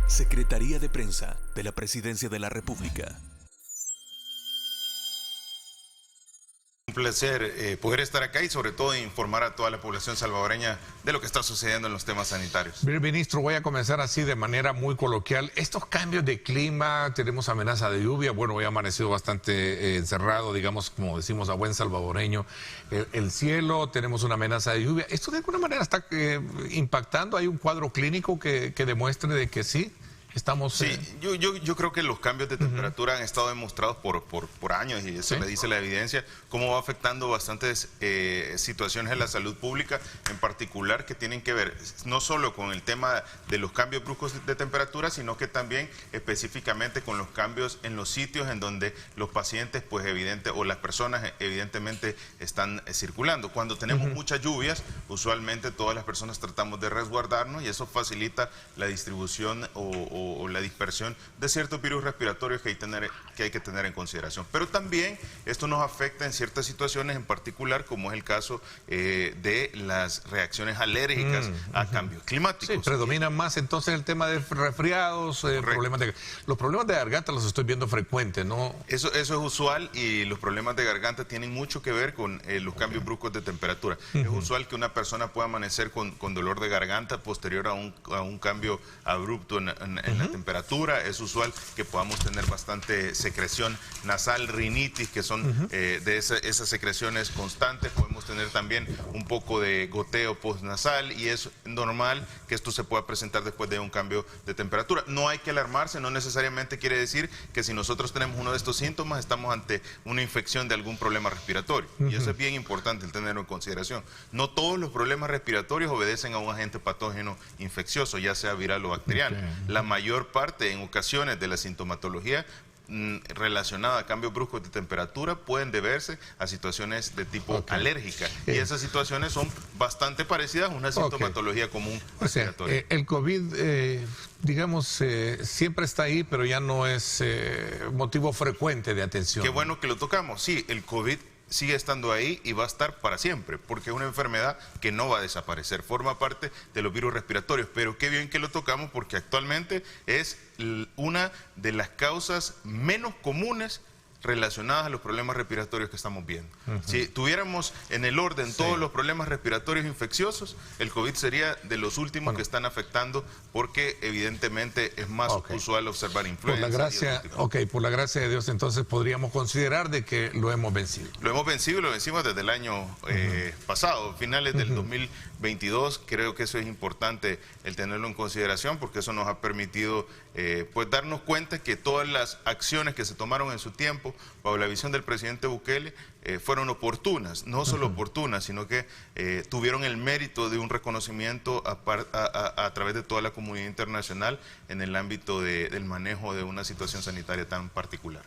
Secretaría de Prensa de la Presidencia de la República. Un placer poder estar acá y sobre todo informar a toda la población salvadoreña de lo que está sucediendo en los temas sanitarios. Ministro, voy a comenzar así de manera muy coloquial. Estos cambios de clima, tenemos amenaza de lluvia, bueno, hoy ha amanecido bastante encerrado, digamos, como decimos a buen salvadoreño, el cielo, tenemos una amenaza de lluvia. ¿Esto de alguna manera está impactando? ¿Hay un cuadro clínico que demuestre de que sí? Estamos, sí, yo creo que los cambios de temperatura han estado demostrados por años y eso le dice la evidencia, cómo va afectando bastantes situaciones en la salud pública, en particular que tienen que ver no solo con el tema de los cambios bruscos de temperatura, sino que también específicamente con los cambios en los sitios en donde los pacientes, pues o las personas evidentemente están circulando. Cuando tenemos muchas lluvias, usualmente todas las personas tratamos de resguardarnos y eso facilita la distribución o la dispersión de ciertos virus respiratorios que hay que tener en consideración. Pero también esto nos afecta en ciertas situaciones, en particular como es el caso de las reacciones alérgicas a cambios climáticos. Sí, predomina más entonces el tema de resfriados, los problemas de garganta los estoy viendo frecuentes, ¿no? Eso es usual y los problemas de garganta tienen mucho que ver con los cambios bruscos de temperatura. Es usual que una persona pueda amanecer con dolor de garganta posterior a un cambio abrupto en la temperatura. Es usual que podamos tener bastante secreción nasal, rinitis, que son de esas secreciones constantes. Podemos tener también un poco de goteo postnasal y es normal que esto se pueda presentar después de un cambio de temperatura. No hay que alarmarse, no necesariamente quiere decir que si nosotros tenemos uno de estos síntomas estamos ante una infección de algún problema respiratorio. Y eso es bien importante el tenerlo en consideración. No todos los problemas respiratorios obedecen a un agente patógeno infeccioso, ya sea viral o bacteriano. La mayor parte, en ocasiones, de la sintomatología relacionada a cambios bruscos de temperatura pueden deberse a situaciones de tipo alérgica y esas situaciones son bastante parecidas a una sintomatología común respiratoria. El COVID, digamos, siempre está ahí, pero ya no es motivo frecuente de atención. Qué bueno que lo tocamos. Sí, el COVID sigue estando ahí y va a estar para siempre, porque es una enfermedad que no va a desaparecer, forma parte de los virus respiratorios, pero qué bien que lo tocamos porque actualmente es una de las causas menos comunes relacionadas a los problemas respiratorios que estamos viendo. Si tuviéramos en el orden todos los problemas respiratorios infecciosos, el COVID sería de los últimos que están afectando porque evidentemente es más usual observar influenza. Por la gracia de Dios, entonces podríamos considerar de que lo hemos vencido. Lo hemos vencido y lo vencimos desde el año pasado, finales del 2022. Creo que eso es importante el tenerlo en consideración porque eso nos ha permitido pues darnos cuenta que todas las acciones que se tomaron en su tiempo bajo la visión del presidente Bukele fueron oportunas, no solo oportunas, sino que tuvieron el mérito de un reconocimiento a través de toda la comunidad internacional en el ámbito del manejo de una situación sanitaria tan particular.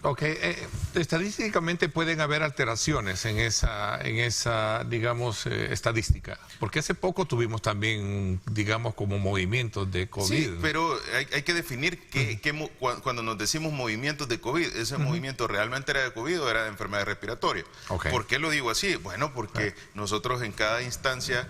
Estadísticamente pueden haber alteraciones en esa digamos, estadística, porque hace poco tuvimos también, digamos, como movimientos de COVID. Sí, pero hay que definir cuando nos decimos movimientos de COVID, ese movimiento realmente era de COVID o era de enfermedad respiratoria. ¿Por qué lo digo así? Bueno, porque nosotros en cada instancia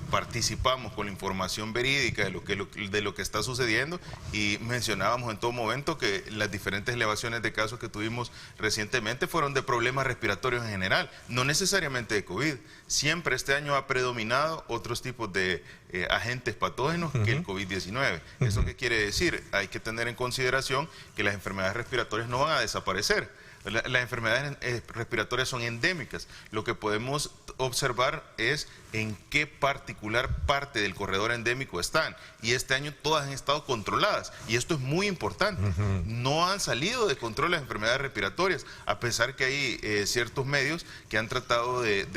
participamos con la información verídica de lo que está sucediendo y mencionábamos en todo momento que las diferentes elevaciones de casos que tuvimos recientemente fueron de problemas respiratorios en general, no necesariamente de COVID. Siempre este año ha predominado otros tipos de agentes patógenos que el COVID-19. ¿Eso qué quiere decir? Hay que tener en consideración que las enfermedades respiratorias no van a desaparecer. Las enfermedades respiratorias son endémicas. Lo que podemos observar es en qué particular parte del corredor endémico están. Y este año todas han estado controladas. Y esto es muy importante. No han salido de control las enfermedades respiratorias, a pesar que hay ciertos medios que han tratado de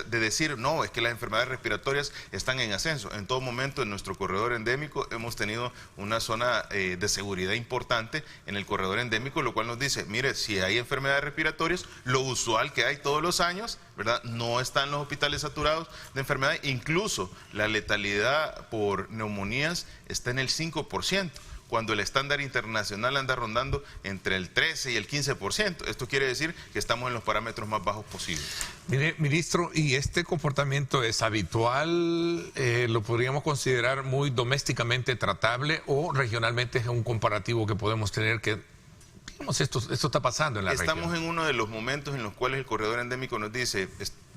decir, no, es que las enfermedades respiratorias están en ascenso. En todo momento en nuestro corredor endémico hemos tenido una zona de seguridad importante en el corredor endémico, lo cual nos dice, mire, si hay enfermedades respiratorias, lo usual que hay todos los años, ¿verdad? No están los hospitales saturados de enfermedades, incluso la letalidad por neumonías está en el 5%. cuando el estándar internacional anda rondando entre el 13 y el 15%. Esto quiere decir que estamos en los parámetros más bajos posibles. Mire, ministro, ¿y este comportamiento es habitual? ¿Lo podríamos considerar muy domésticamente tratable o regionalmente es un comparativo que podemos tener que, digamos, esto está pasando en la región? Estamos en uno de los momentos en los cuales el corredor endémico nos dice,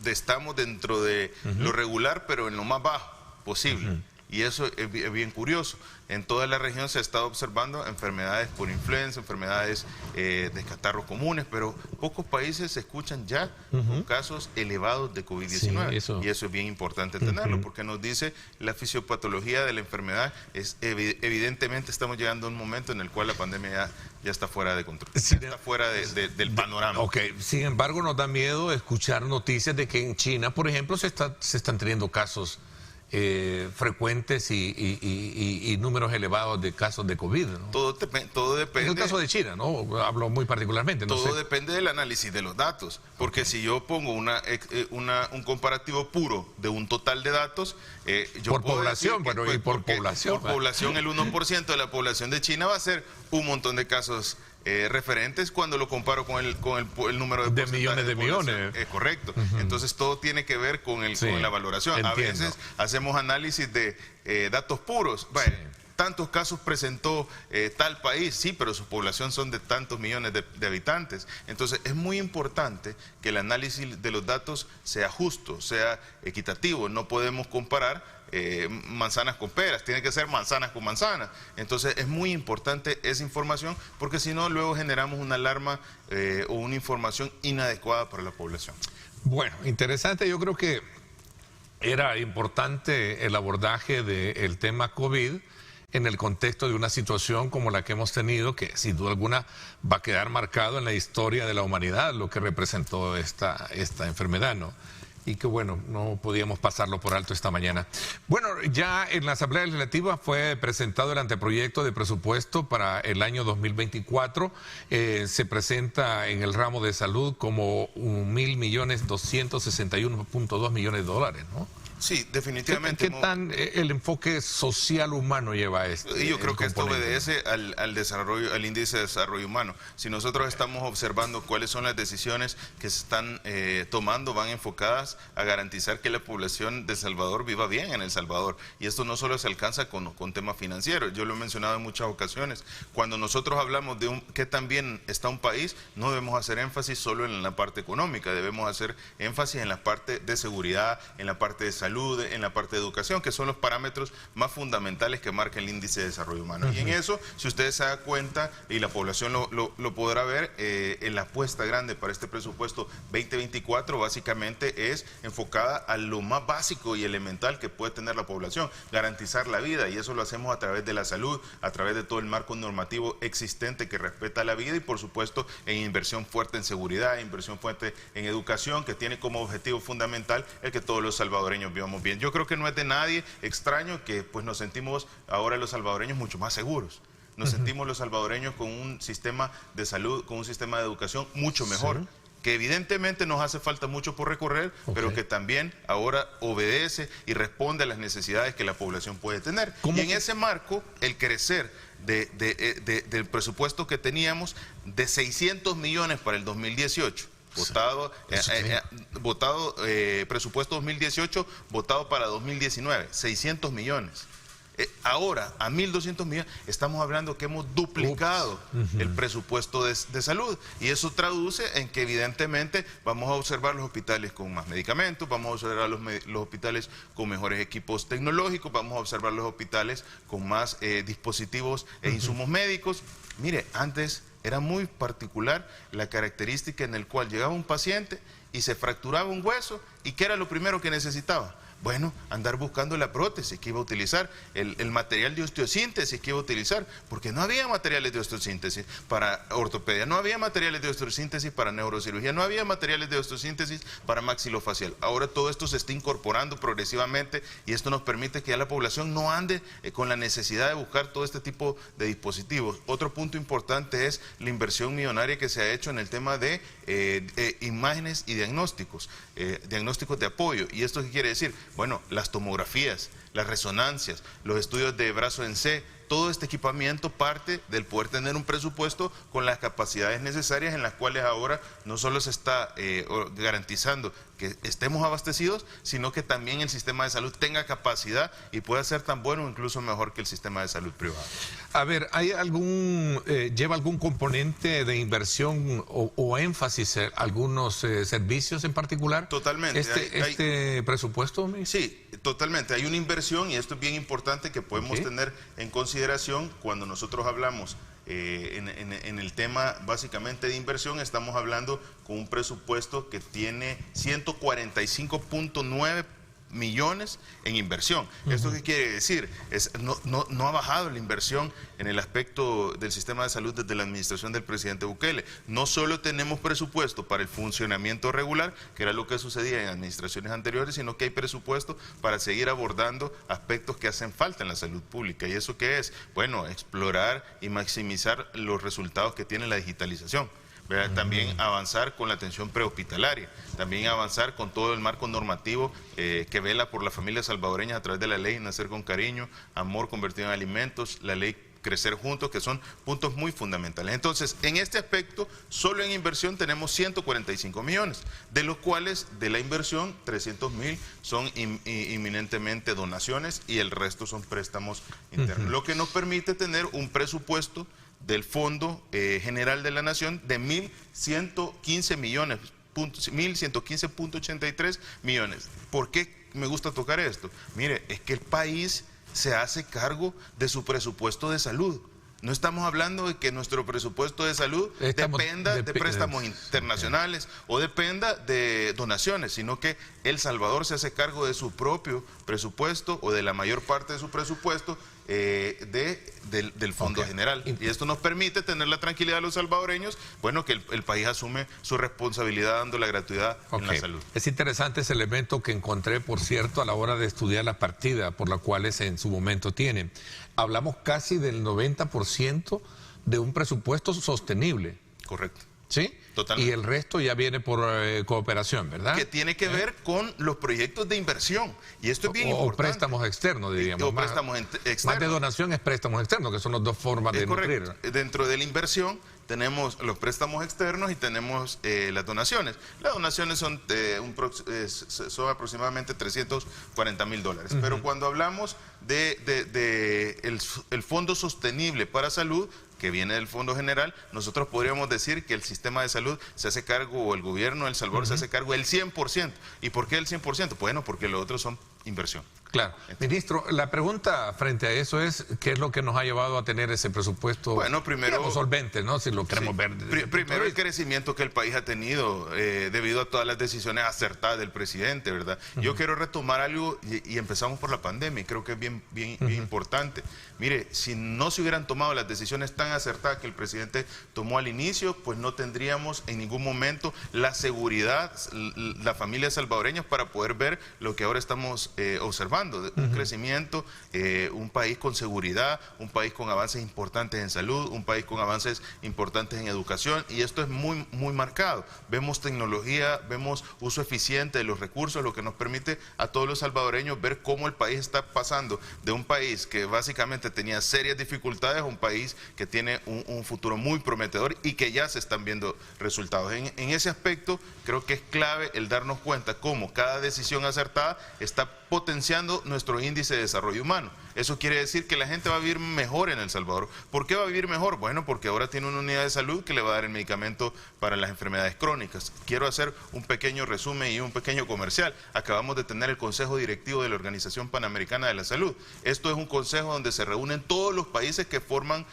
estamos dentro de lo regular, pero en lo más bajo posible. Y eso es bien curioso. En toda la región se ha estado observando enfermedades por influenza, enfermedades de catarros comunes, pero pocos países se escuchan ya con casos elevados de COVID-19. Sí, y eso es bien importante tenerlo, porque nos dice la fisiopatología de la enfermedad. Evidentemente estamos llegando a un momento en el cual la pandemia ya está fuera de control, ya está fuera del panorama. Ok, sin embargo nos da miedo escuchar noticias de que en China, por ejemplo, se están teniendo casos frecuentes y números elevados de casos de COVID, ¿no? Todo depende. Es el caso de China, ¿no? Hablo muy particularmente. Todo depende del análisis de los datos, porque si yo pongo un comparativo puro de un total de datos, yo por puedo población, decir que, bueno, y por población. Por población, el 1% de la población de China va a ser un montón de casos referentes cuando lo comparo con el número de millones de millones. Es correcto. Entonces todo tiene que ver con la valoración. Entiendo. A veces hacemos análisis de datos puros. Bueno, tantos casos presentó tal país, sí, pero su población son de tantos millones de habitantes. Entonces es muy importante que el análisis de los datos sea justo, sea equitativo. No podemos comparar manzanas con peras, tiene que ser manzanas con manzanas. Entonces es muy importante esa información, porque si no luego generamos una alarma o una información inadecuada para la población. Bueno, interesante. Yo creo que era importante el abordaje del tema COVID en el contexto de una situación como la que hemos tenido, que sin duda alguna va a quedar marcado en la historia de la humanidad, lo que representó esta enfermedad, ¿no? Y que bueno, no podíamos pasarlo por alto esta mañana. Bueno, ya en la Asamblea Legislativa fue presentado el anteproyecto de presupuesto para el año 2024. Se presenta en el ramo de salud como 1.261.2 millones de dólares, ¿no? Sí, definitivamente. ¿Qué tan el enfoque social humano lleva esto? Yo creo que esto obedece al desarrollo, al índice de desarrollo humano. Si nosotros estamos observando cuáles son las decisiones que se están tomando, van enfocadas a garantizar que la población de El Salvador viva bien en El Salvador. Y esto no solo se alcanza con temas financieros. Yo lo he mencionado en muchas ocasiones. Cuando nosotros hablamos de qué tan bien está un país, no debemos hacer énfasis solo en la parte económica, debemos hacer énfasis en la parte de seguridad, en la parte de salud, en la parte de educación, que son los parámetros más fundamentales que marca el índice de desarrollo humano. Y en eso, si ustedes se dan cuenta, y la población lo podrá ver, en la apuesta grande para este presupuesto 2024 básicamente es enfocada a lo más básico y elemental que puede tener la población, garantizar la vida, y eso lo hacemos a través de la salud, a través de todo el marco normativo existente que respeta la vida, y por supuesto en inversión fuerte en seguridad, inversión fuerte en educación, que tiene como objetivo fundamental el que todos los salvadoreños vivamos bien. Yo creo que no es de nadie extraño que pues nos sentimos ahora los salvadoreños mucho más seguros. Nos sentimos los salvadoreños con un sistema de salud, con un sistema de educación mucho mejor, que evidentemente nos hace falta mucho por recorrer, pero que también ahora obedece y responde a las necesidades que la población puede tener. Y en ese marco, el crecer del presupuesto que teníamos de 600 millones para el 2018, presupuesto 2018, votado para 2019, 600 millones. Ahora, a 1.200 millones, estamos hablando que hemos duplicado el presupuesto de salud. Y eso traduce en que evidentemente vamos a observar los hospitales con más medicamentos, vamos a observar los hospitales con mejores equipos tecnológicos, vamos a observar los hospitales con más dispositivos e insumos médicos. Mire, antes era muy particular la característica en el cual llegaba un paciente y se fracturaba un hueso, ¿y qué era lo primero que necesitaba? Bueno, andar buscando la prótesis que iba a utilizar, el material de osteosíntesis que iba a utilizar, porque no había materiales de osteosíntesis para ortopedia, no había materiales de osteosíntesis para neurocirugía, no había materiales de osteosíntesis para maxilofacial. Ahora todo esto se está incorporando progresivamente y esto nos permite que ya la población no ande con la necesidad de buscar todo este tipo de dispositivos. Otro punto importante es la inversión millonaria que se ha hecho en el tema de imágenes y diagnósticos de apoyo. ¿Y esto qué quiere decir? Bueno, las tomografías, las resonancias, los estudios de brazo en C, todo este equipamiento parte del poder tener un presupuesto con las capacidades necesarias, en las cuales ahora no solo se está garantizando que estemos abastecidos, sino que también el sistema de salud tenga capacidad y pueda ser tan bueno o incluso mejor que el sistema de salud privado. A ver, ¿hay lleva algún componente de inversión o énfasis en algunos servicios en particular? Totalmente. ¿Este presupuesto? Sí, totalmente. Hay una inversión, y esto es bien importante que podemos tener en consideración cuando nosotros hablamos en el tema básicamente de inversión. Estamos hablando con un presupuesto que tiene 145.9 millones en inversión. ¿Esto qué quiere decir? No ha bajado la inversión en el aspecto del sistema de salud desde la administración del presidente Bukele. No solo tenemos presupuesto para el funcionamiento regular, que era lo que sucedía en administraciones anteriores, sino que hay presupuesto para seguir abordando aspectos que hacen falta en la salud pública. ¿Y eso qué es? Bueno, explorar y maximizar los resultados que tiene la digitalización. También avanzar con la atención prehospitalaria, también avanzar con todo el marco normativo que vela por las familias salvadoreñas a través de la ley Nacer con Cariño, Amor Convertido en Alimentos, la ley Crecer Juntos, que son puntos muy fundamentales. Entonces, en este aspecto, solo en inversión tenemos 145 millones, de los cuales de la inversión 300.000 son inminentemente donaciones y el resto son préstamos internos, lo que nos permite tener un presupuesto del Fondo General de la Nación de 1.115 millones, 1.115.83 millones. ¿Por qué me gusta tocar esto? Mire, es que el país se hace cargo de su presupuesto de salud. No estamos hablando de que nuestro presupuesto de salud dependa de préstamos internacionales o dependa de donaciones, sino que El Salvador se hace cargo de su propio presupuesto o de la mayor parte de su presupuesto del Fondo General. Y esto nos permite tener la tranquilidad de los salvadoreños, bueno, que el país asume su responsabilidad dando la gratuidad en la salud. Es interesante ese elemento que encontré, por cierto, a la hora de estudiar la partida por la cual en su momento tienen. Hablamos casi del 90% de un presupuesto sostenible. Correcto. ¿Sí? Totalmente. Y el resto ya viene por cooperación, ¿verdad? Que tiene que ver con los proyectos de inversión. Y esto es bien importante. O préstamos externos, diríamos. O préstamos externos. Más de donación es préstamos externos, que son las dos formas de nutrir. Dentro de la inversión tenemos los préstamos externos y tenemos las donaciones. Las donaciones son aproximadamente $340.000. Pero cuando hablamos el Fondo Sostenible para Salud, que viene del Fondo General, nosotros podríamos decir que el sistema de salud se hace cargo, o el gobierno de El Salvador se hace cargo del 100%. ¿Y por qué el 100%? Bueno, porque los otros son inversión. Claro. Ministro, la pregunta frente a eso es, ¿qué es lo que nos ha llevado a tener ese presupuesto, bueno, primero, solvente, ¿no? Si lo queremos ver. Primero, el crecimiento que el país ha tenido debido a todas las decisiones acertadas del presidente, ¿verdad? Yo quiero retomar algo y empezamos por la pandemia, y creo que es bien importante. Mire, si no se hubieran tomado las decisiones tan acertadas que el presidente tomó al inicio, pues no tendríamos en ningún momento la seguridad, las familias salvadoreñas, para poder ver lo que ahora estamos observando. Un crecimiento, un país con seguridad, un país con avances importantes en salud, un país con avances importantes en educación, y esto es muy marcado. Vemos tecnología, vemos uso eficiente de los recursos, lo que nos permite a todos los salvadoreños ver cómo el país está pasando de un país que básicamente tenía serias dificultades a un país que tiene un futuro muy prometedor y que ya se están viendo resultados. En ese aspecto creo que es clave el darnos cuenta cómo cada decisión acertada está potenciando nuestro índice de desarrollo humano. Eso quiere decir que la gente va a vivir mejor en El Salvador. ¿Por qué va a vivir mejor? Bueno, porque ahora tiene una unidad de salud que le va a dar el medicamento para las enfermedades crónicas. Quiero hacer un pequeño resumen y un pequeño comercial. Acabamos de tener el Consejo Directivo de la Organización Panamericana de la Salud. Esto es un consejo donde se reúnen todos los países que forman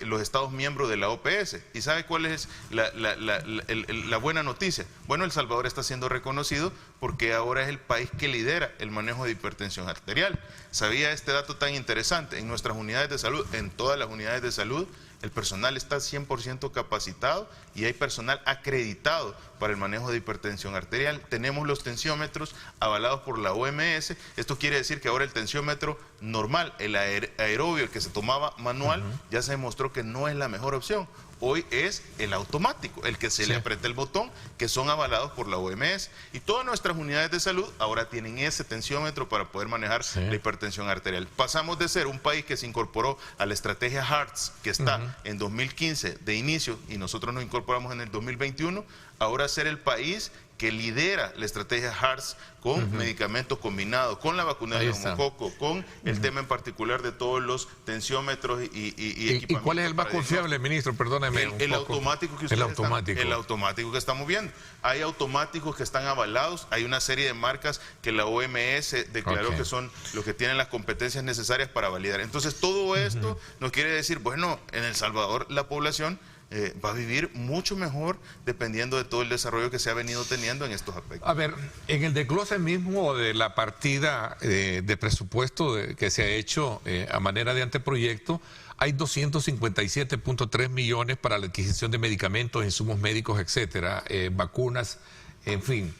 los estados miembros de la OPS. ¿Y sabe cuál es la buena noticia? Bueno, El Salvador está siendo reconocido porque ahora es el país que lidera el manejo de hipertensión arterial. ¿Sabía este dato tan interesante? En nuestras unidades de salud, en todas las unidades de salud, el personal está 100% capacitado y hay personal acreditado para el manejo de hipertensión arterial. Tenemos los tensiómetros avalados por la OMS. Esto quiere decir que ahora el tensiómetro normal, el aerobio, el que se tomaba manual, ya se demostró que no es la mejor opción. hoy es el automático, el que se le aprieta el botón, que son avalados por la OMS. Y todas nuestras unidades de salud ahora tienen ese tensiómetro para poder manejar la hipertensión arterial. Pasamos de ser un país que se incorporó a la estrategia HEARTS, que está en 2015 de inicio, y nosotros nos incorporamos en el 2021, ahora ser el país que lidera la estrategia HEARTS con medicamentos combinados, con la vacuna de neumococo, con el tema en particular de todos los tensiómetros y equipamientos. ¿Y cuál es el más confiable, ministro? Perdóneme. El automático que ustedes el automático que estamos viendo. Hay automáticos que están avalados, hay una serie de marcas que la OMS declaró que son los que tienen las competencias necesarias para validar. Entonces, todo esto nos quiere decir, bueno, en El Salvador la población va a vivir mucho mejor dependiendo de todo el desarrollo que se ha venido teniendo en estos aspectos. A ver, en el desglose mismo de la partida de presupuesto que se ha hecho a manera de anteproyecto, hay 257.3 millones para la adquisición de medicamentos, insumos médicos, etcétera, vacunas, en fin.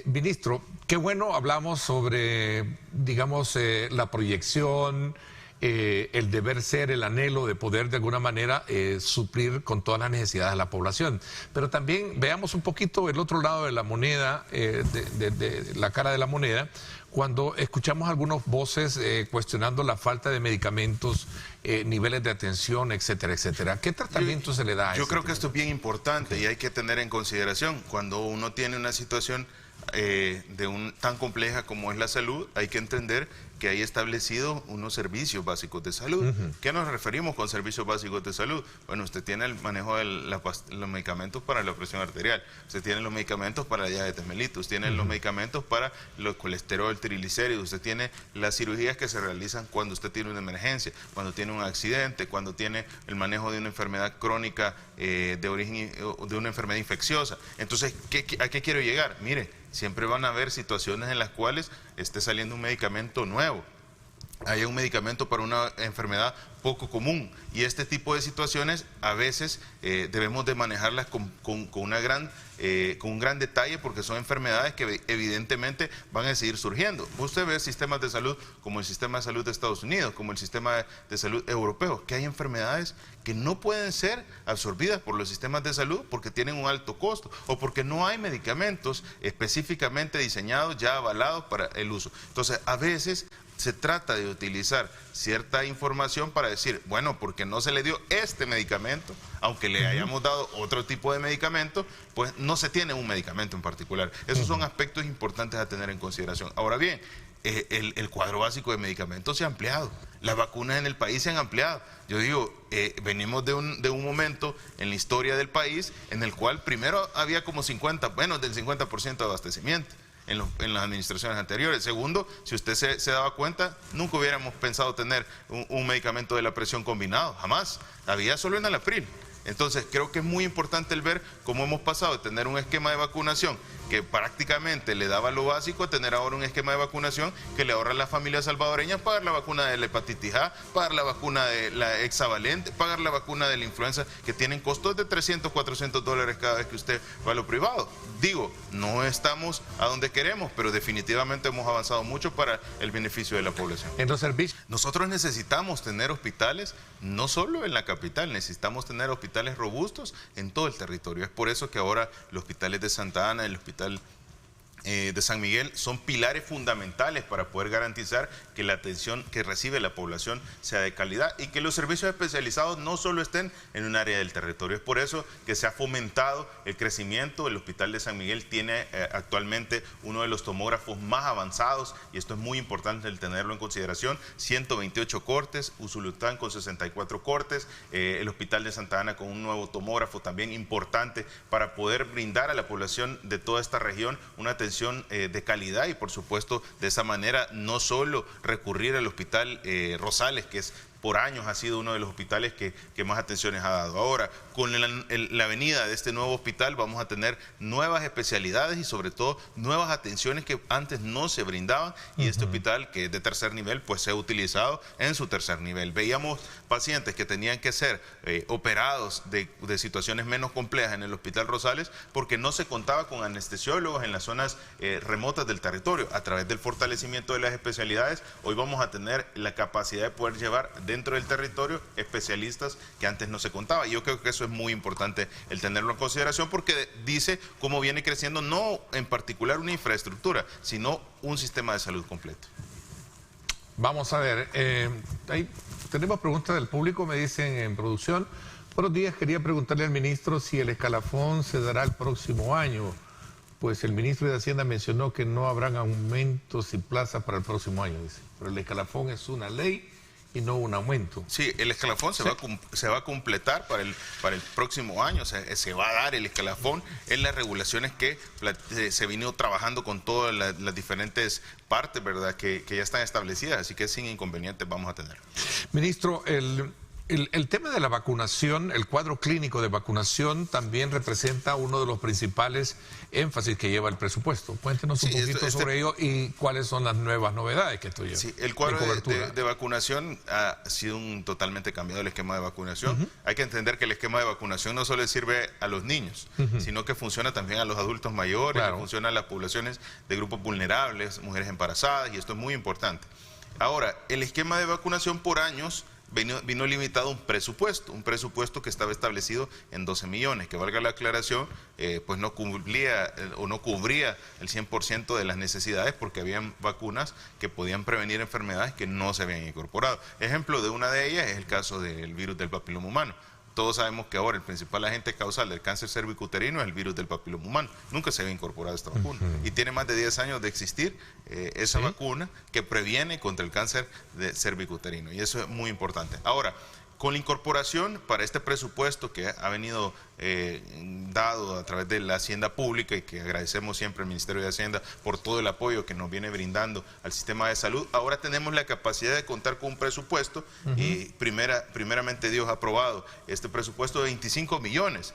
Ministro, qué bueno hablamos sobre, digamos, la proyección, el deber ser, el anhelo de poder de alguna manera suplir con todas las necesidades de la población. Pero también veamos un poquito el otro lado de la moneda, de la cara de la moneda, cuando escuchamos algunas voces cuestionando la falta de medicamentos, niveles de atención, etcétera, etcétera. ¿Qué tratamiento se le da a Yo creo que esto es bien importante y hay que tener en consideración cuando uno tiene una situación tan compleja como es la salud, hay que entender que hay establecido unos servicios básicos de salud. ¿Qué nos referimos con servicios básicos de salud? Bueno, usted tiene el manejo de los medicamentos para la presión arterial, usted tiene los medicamentos para la diabetes mellitus, usted tiene los medicamentos para el colesterol, triglicéridos, usted tiene las cirugías que se realizan cuando usted tiene una emergencia, cuando tiene un accidente, cuando tiene el manejo de una enfermedad crónica de origen, de una enfermedad infecciosa. Entonces, ¿a qué quiero llegar? Mire, siempre van a haber situaciones en las cuales esté saliendo un medicamento nuevo, hay un medicamento para una enfermedad poco común, y este tipo de situaciones a veces debemos de manejarlas con un gran detalle, porque son enfermedades que evidentemente van a seguir surgiendo. Usted ve sistemas de salud como el sistema de salud de Estados Unidos, como el sistema de salud europeo, que hay enfermedades que no pueden ser absorbidas por los sistemas de salud porque tienen un alto costo o porque no hay medicamentos específicamente diseñados, ya avalados para el uso. Entonces, a veces se trata de utilizar cierta información para decir, bueno, porque no se le dio este medicamento, aunque le hayamos dado otro tipo de medicamento, pues no se tiene un medicamento en particular. Esos son aspectos importantes a tener en consideración. Ahora bien, el cuadro básico de medicamentos se ha ampliado, las vacunas en el país se han ampliado. Yo digo, venimos de un momento en la historia del país en el cual primero había como del 50% de abastecimiento en las administraciones anteriores. Segundo, si usted se daba cuenta, nunca hubiéramos pensado tener un medicamento de la presión combinado, jamás. Había solo en Alapril. Entonces, creo que es muy importante el ver cómo hemos pasado de tener un esquema de vacunación que prácticamente le daba lo básico a tener ahora un esquema de vacunación que le ahorra a las familias salvadoreñas pagar la vacuna de la hepatitis A, pagar la vacuna de la hexavalente, pagar la vacuna de la influenza, que tienen costos de $300, $400 cada vez que usted va a lo privado. Digo, no estamos a donde queremos, pero definitivamente hemos avanzado mucho para el beneficio de la población. En los servicios, nosotros necesitamos tener hospitales, no solo en la capital, necesitamos tener hospitales robustos en todo el territorio. Es por eso que ahora los hospitales de Santa Ana, el hospital de San Miguel son pilares fundamentales para poder garantizar que la atención que recibe la población sea de calidad y que los servicios especializados no solo estén en un área del territorio. Es por eso que se ha fomentado el crecimiento. El Hospital de San Miguel tiene actualmente uno de los tomógrafos más avanzados, y esto es muy importante el tenerlo en consideración: 128 cortes, Usulután con 64 cortes, el Hospital de Santa Ana con un nuevo tomógrafo también importante para poder brindar a la población de toda esta región una atención de calidad, y por supuesto de esa manera no solo recurrir al Hospital Rosales, que por años ha sido uno de los hospitales que más atenciones ha dado. Ahora, con la venida de este nuevo hospital vamos a tener nuevas especialidades y sobre todo nuevas atenciones que antes no se brindaban, y este hospital, que es de tercer nivel, pues se ha utilizado en su tercer nivel. Veíamos pacientes que tenían que ser operados de situaciones menos complejas en el Hospital Rosales porque no se contaba con anestesiólogos en las zonas remotas del territorio. A través del fortalecimiento de las especialidades, hoy vamos a tener la capacidad de poder llevar dentro del territorio especialistas que antes no se contaba. Y yo creo que eso es muy importante el tenerlo en consideración, porque dice cómo viene creciendo, no en particular una infraestructura, sino un sistema de salud completo. Vamos a ver, tenemos preguntas del público, me dicen en producción. Buenos días, quería preguntarle al ministro si el escalafón se dará el próximo año. Pues el ministro de Hacienda mencionó que no habrán aumentos y plazas para el próximo año, dice. Pero el escalafón es una ley y no un aumento. Sí, el escalafón se va a completar para el próximo año. O sea, se va a dar el escalafón en las regulaciones que se vino trabajando con todas las diferentes partes, ¿verdad?, que ya están establecidas. Así que sin inconvenientes vamos a tener. Ministro, el tema de la vacunación, el cuadro clínico de vacunación también representa uno de los principales énfasis que lleva el presupuesto. Cuéntenos un poquito sobre ello y cuáles son las nuevas novedades que esto lleva. Sí, el cuadro de vacunación ha sido totalmente cambiado el esquema de vacunación. Hay que entender que el esquema de vacunación no solo le sirve a los niños, sino que funciona también a los adultos mayores, que funciona a las poblaciones de grupos vulnerables, mujeres embarazadas, y esto es muy importante. Ahora, el esquema de vacunación por años vino limitado a un presupuesto que estaba establecido en 12 millones, que valga la aclaración, pues no cubría el 100% de las necesidades, porque habían vacunas que podían prevenir enfermedades que no se habían incorporado. Ejemplo de una de ellas es el caso del virus del papiloma humano. Todos sabemos que ahora el principal agente causal del cáncer cervicuterino es el virus del papiloma humano. Nunca se había incorporado esta vacuna. Y tiene más de 10 años de existir esa vacuna que previene contra el cáncer cervicuterino. Y eso es muy importante. Ahora, con la incorporación para este presupuesto que ha venido dado a través de la Hacienda Pública, y que agradecemos siempre al Ministerio de Hacienda por todo el apoyo que nos viene brindando al sistema de salud, ahora tenemos la capacidad de contar con un presupuesto y primeramente Dios ha aprobado este presupuesto de 25 millones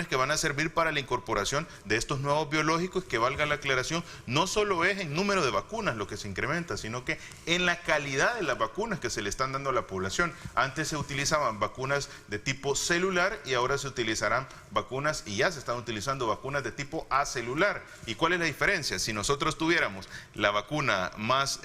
que van a servir para la incorporación de estos nuevos biológicos, que valga la aclaración, no solo es en número de vacunas lo que se incrementa, sino que en la calidad de las vacunas que se le están dando a la población. Antes se utilizaban vacunas de tipo celular y ahora se utilizarán vacunas, y ya se están utilizando vacunas de tipo acelular. ¿Y cuál es la diferencia? Si nosotros tuviéramos la vacuna más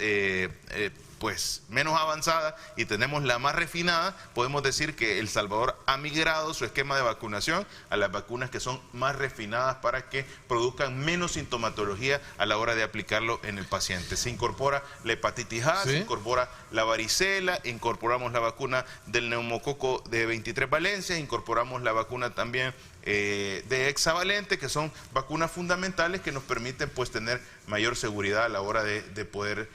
pues menos avanzada y tenemos la más refinada, podemos decir que El Salvador ha migrado su esquema de vacunación a las vacunas que son más refinadas para que produzcan menos sintomatología a la hora de aplicarlo en el paciente. Se incorpora la hepatitis A, se incorpora la varicela, incorporamos la vacuna del neumococo de 23 valencias, incorporamos la vacuna también de hexavalente, que son vacunas fundamentales que nos permiten pues tener mayor seguridad a la hora de poder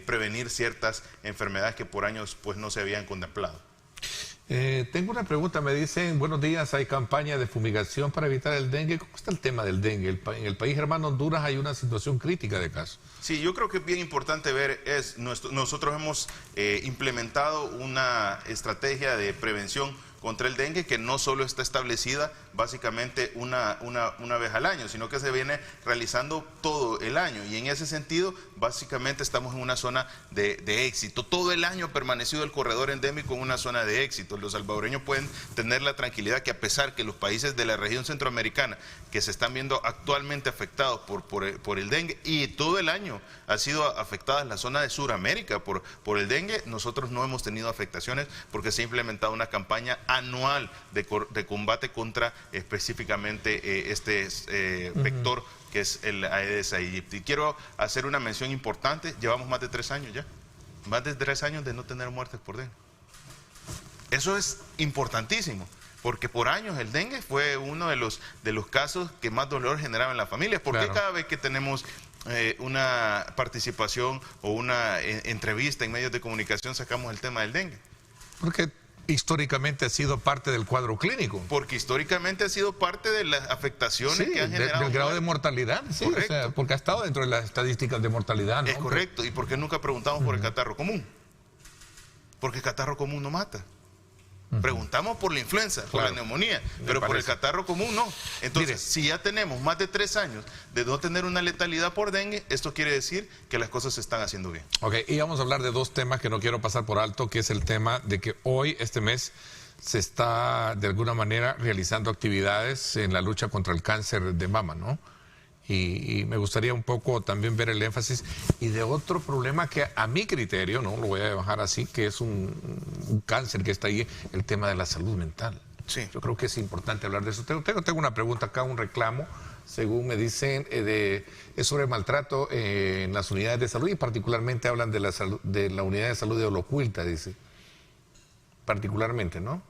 prevenir ciertas enfermedades que por años pues no se habían contemplado. Tengo una pregunta, me dicen, buenos días, hay campaña de fumigación para evitar el dengue. ¿Cómo está el tema del dengue? En el país hermano Honduras hay una situación crítica de casos. Sí, yo creo que es bien importante ver, nosotros hemos implementado una estrategia de prevención contra el dengue que no solo está establecida básicamente una vez al año, sino que se viene realizando todo el año, y en ese sentido básicamente estamos en una zona de éxito. Todo el año ha permanecido el corredor endémico en una zona de éxito. Los salvadoreños pueden tener la tranquilidad que, a pesar que los países de la región centroamericana que se están viendo actualmente afectados por el dengue, y todo el año ha sido afectada la zona de Sudamérica por el dengue, nosotros no hemos tenido afectaciones porque se ha implementado una campaña anual de combate contra específicamente este vector que es el Aedes aegypti. Y quiero hacer una mención importante: llevamos más de 3 años ya, más de 3 años de no tener muertes por dengue. Eso es importantísimo, porque por años el dengue fue uno de los casos que más dolor generaba en las familias. ¿Por qué cada vez que tenemos una participación o una entrevista en medios de comunicación sacamos el tema del dengue? Porque históricamente ha sido parte del cuadro clínico. Porque históricamente ha sido parte de las afectaciones que han generado. Del grado de mortalidad, sí, o sea, porque ha estado dentro de las estadísticas de mortalidad, ¿no? Es correcto. ¿Y por qué nunca preguntamos por el catarro común? Porque el catarro común no mata. Preguntamos por la influenza, por la neumonía, pero por el catarro común no. Entonces, si ya tenemos más de 3 años de no tener una letalidad por dengue, esto quiere decir que las cosas se están haciendo bien. Ok, y vamos a hablar de 2 temas que no quiero pasar por alto, que es el tema de que hoy, este mes, se está de alguna manera realizando actividades en la lucha contra el cáncer de mama, ¿no? Y me gustaría un poco también ver el énfasis y de otro problema que a mi criterio, no lo voy a bajar así, que es un cáncer que está ahí, el tema de la salud mental. Sí. Yo creo que es importante hablar de eso. Tengo una pregunta acá, un reclamo, según me dicen, es sobre maltrato en las unidades de salud y particularmente hablan de la unidad de salud de Olocuilta, dice. Particularmente, ¿no?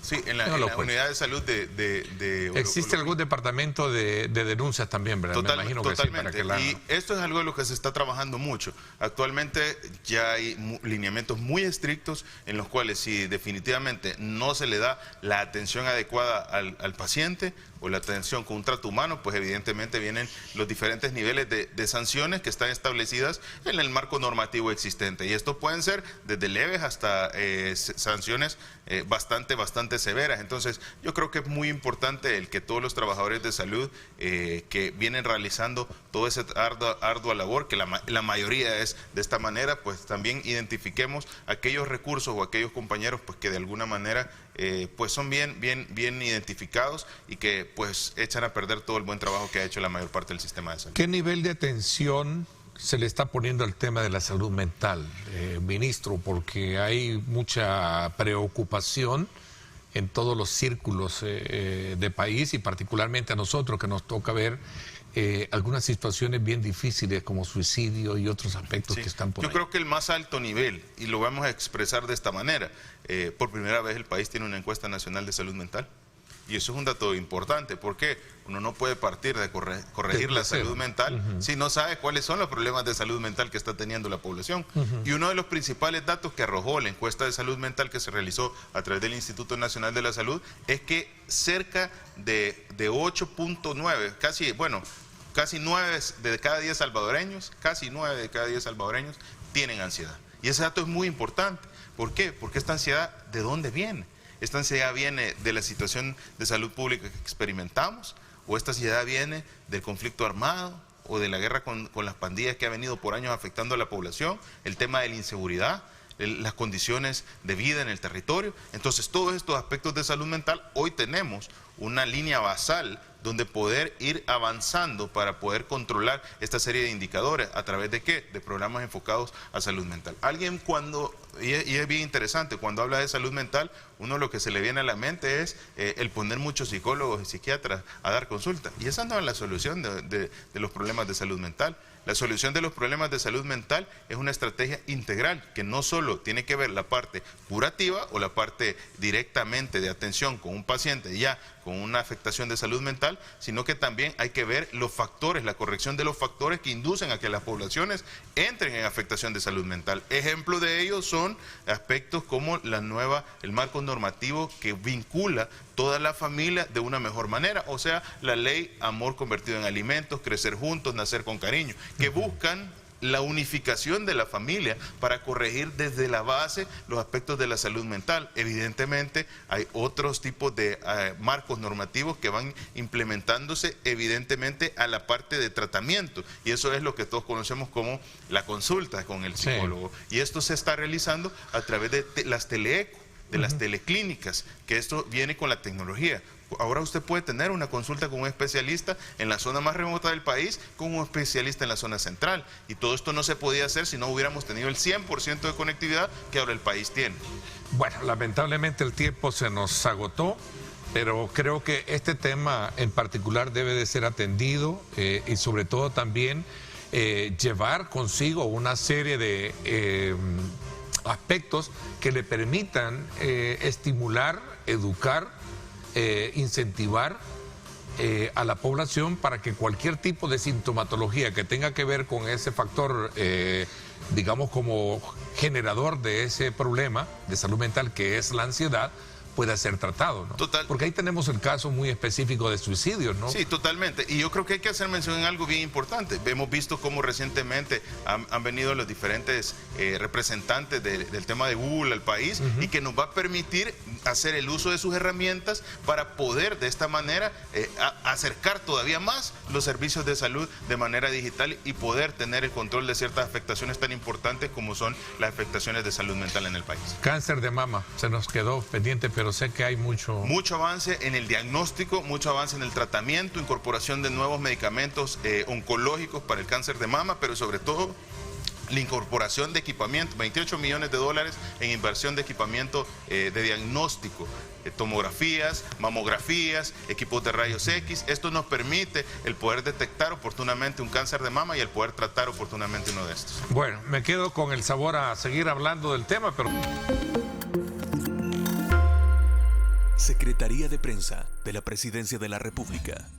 Sí, en la unidad de salud de ¿Existe algún departamento de denuncias también, verdad? Me imagino que totalmente. Sí, para que Y esto es algo de lo que se está trabajando mucho. Actualmente ya hay lineamientos muy estrictos en los cuales si definitivamente no se le da la atención adecuada al paciente o la atención con un trato humano, pues evidentemente vienen los diferentes niveles de sanciones que están establecidas en el marco normativo existente. Y estos pueden ser desde leves hasta sanciones bastante severas. Entonces, yo creo que es muy importante el que todos los trabajadores de salud que vienen realizando toda esa ardua labor, que la mayoría es de esta manera, pues también identifiquemos aquellos recursos o aquellos compañeros pues que de alguna manera pues son bien identificados y que pues echan a perder todo el buen trabajo que ha hecho la mayor parte del sistema de salud. ¿Qué nivel de atención se le está poniendo al tema de la salud mental, ministro? Porque hay mucha preocupación en todos los círculos de país y particularmente a nosotros que nos toca ver algunas situaciones bien difíciles como suicidio y otros aspectos que están por ahí. Yo creo que el más alto nivel, y lo vamos a expresar de esta manera, por primera vez el país tiene una encuesta nacional de salud mental. Y eso es un dato importante, porque uno no puede partir de corregir la salud mental si no sabe cuáles son los problemas de salud mental que está teniendo la población. Y uno de los principales datos que arrojó la encuesta de salud mental que se realizó a través del Instituto Nacional de la Salud es que cerca de 8.9, casi 9 de cada 10 salvadoreños, tienen ansiedad. Y ese dato es muy importante. ¿Por qué? Porque esta ansiedad, ¿de dónde viene? ¿Esta ansiedad viene de la situación de salud pública que experimentamos? ¿O esta ansiedad viene del conflicto armado? ¿O de la guerra con las pandillas que ha venido por años afectando a la población? ¿El tema de la inseguridad? ¿Las condiciones de vida en el territorio? Entonces, todos estos aspectos de salud mental, hoy tenemos una línea basal donde poder ir avanzando para poder controlar esta serie de indicadores. ¿A través de qué? De programas enfocados a salud mental. Alguien y es bien interesante, cuando habla de salud mental, uno lo que se le viene a la mente es el poner muchos psicólogos y psiquiatras a dar consulta. Y esa no es la solución de los problemas de salud mental. La solución de los problemas de salud mental es una estrategia integral que no solo tiene que ver la parte curativa o la parte directamente de atención con un paciente ya con una afectación de salud mental, sino que también hay que ver los factores, la corrección de los factores que inducen a que las poblaciones entren en afectación de salud mental. Ejemplo de ello son aspectos como el marco normativo que vincula toda la familia de una mejor manera, o sea, la ley Amor Convertido en Alimentos, Crecer Juntos, Nacer con Cariño, que buscan la unificación de la familia para corregir desde la base los aspectos de la salud mental. Evidentemente hay otros tipos de marcos normativos que van implementándose evidentemente a la parte de tratamiento, y eso es lo que todos conocemos como la consulta con el psicólogo. Sí. Y esto se está realizando a través de las teleeco, de las teleclínicas, que esto viene con la tecnología. Ahora usted puede tener una consulta con un especialista en la zona más remota del país, con un especialista en la zona central. Y todo esto no se podía hacer si no hubiéramos tenido el 100% de conectividad que ahora el país tiene. Bueno, lamentablemente el tiempo se nos agotó, pero creo que este tema en particular debe de ser atendido y sobre todo también llevar consigo una serie de aspectos que le permitan estimular, educar, incentivar a la población para que cualquier tipo de sintomatología que tenga que ver con ese factor, digamos como generador de ese problema de salud mental que es la ansiedad, pueda ser tratado, ¿no? Total. Porque ahí tenemos el caso muy específico de suicidios, ¿no? Sí, totalmente. Y yo creo que hay que hacer mención en algo bien importante. Hemos visto cómo recientemente han venido los diferentes representantes del tema de Google al país y que nos va a permitir hacer el uso de sus herramientas para poder de esta manera acercar todavía más los servicios de salud de manera digital y poder tener el control de ciertas afectaciones tan importantes como son las afectaciones de salud mental en el país. Cáncer de mama, se nos quedó pendiente, pero pero sé que hay mucho avance en el diagnóstico, mucho avance en el tratamiento, incorporación de nuevos medicamentos oncológicos para el cáncer de mama, pero sobre todo la incorporación de equipamiento, 28 millones de dólares en inversión de equipamiento de diagnóstico, tomografías, mamografías, equipos de rayos X. Esto nos permite el poder detectar oportunamente un cáncer de mama y el poder tratar oportunamente uno de estos. Bueno, me quedo con el sabor a seguir hablando del tema, pero... Secretaría de Prensa de la Presidencia de la República.